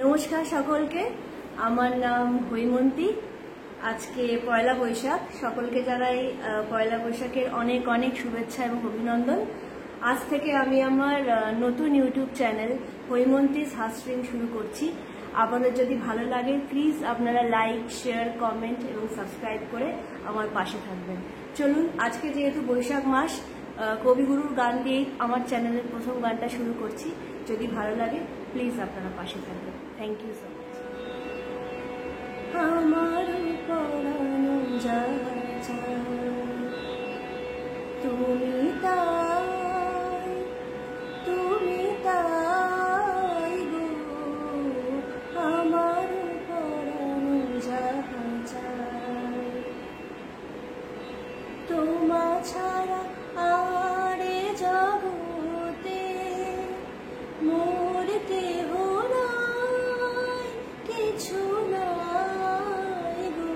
নমস্কার সকলকে, আমার নাম হৈমন্তী। আজকে পয়লা বৈশাখ, সকলকে জানাই পয়লা বৈশাখের অনেক অনেক শুভেচ্ছা এবং অভিনন্দন। আজ থেকে আমি আমার নতুন ইউটিউব চ্যানেল হৈমন্তীস হাসস্ট্রিম শুরু করছি। আপনাদের যদি ভালো লাগে প্লিজ আপনারা লাইক, শেয়ার, কমেন্ট এবং সাবস্ক্রাইব করে আমার পাশে থাকবেন। চলুন, আজকে যেহেতু বৈশাখ মাস, কবিগুরুর গান দিয়েই আমার চ্যানেলের প্রথম গানটা শুরু করছি। যদি ভালো লাগে প্লিজ আপনারা পাশে থাকবেন। Thank you so much. আমার পরানো যায় তুমি তাই, তুমি তাই গো, আমার পরানো যায় তোমা ছাড়া আরে জগতে মোর কেহ নাই, কিছু নাই গো,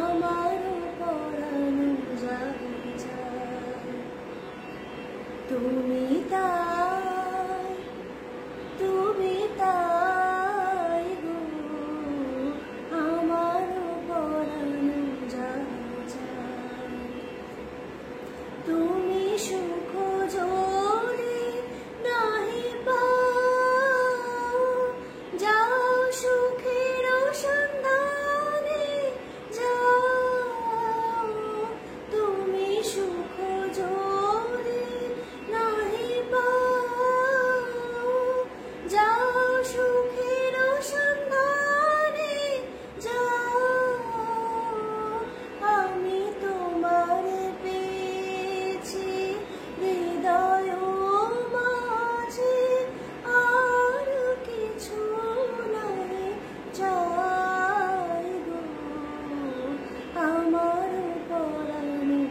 আমার পরানো যায় তুমি তাই, তুমি তাই গো, আমার পরানো যায় তুমি সুখ যদি নাহি পাও, যাও সুখের সন্ধানে যাও, তুমি সুখ যদি নাহি পাও, যাও সুখের সন্ধানে যাও, আমি তোমার পেয়েছি হৃদয় মাঝে, আর কিছু নাই চাই গো, আমার পরানো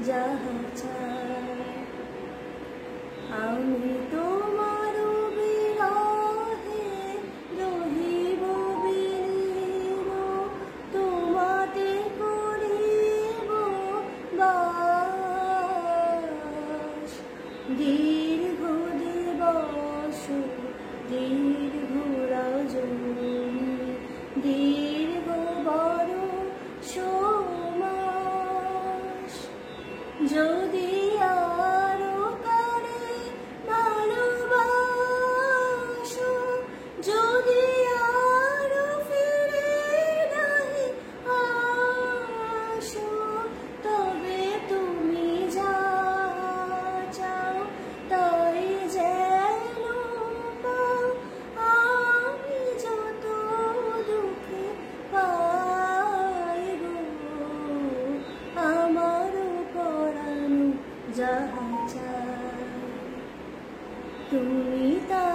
যাহা চাই। আমি তোমার বিরহে রহিব বিলীন, তোমাতে করিব বাস, দীর্ঘ দিবস দীর্ঘ রজনী, দীর্ঘ বরষ মাস, যদি আরো কারে ভালোবাসো, যদি আরো ফিরে নাহি আসো, তবে তুমি যা চাও তাই যেন পাও, আমি যত দুঃখে পাই গো, আমার পরানো যাহা চাই তুমি তা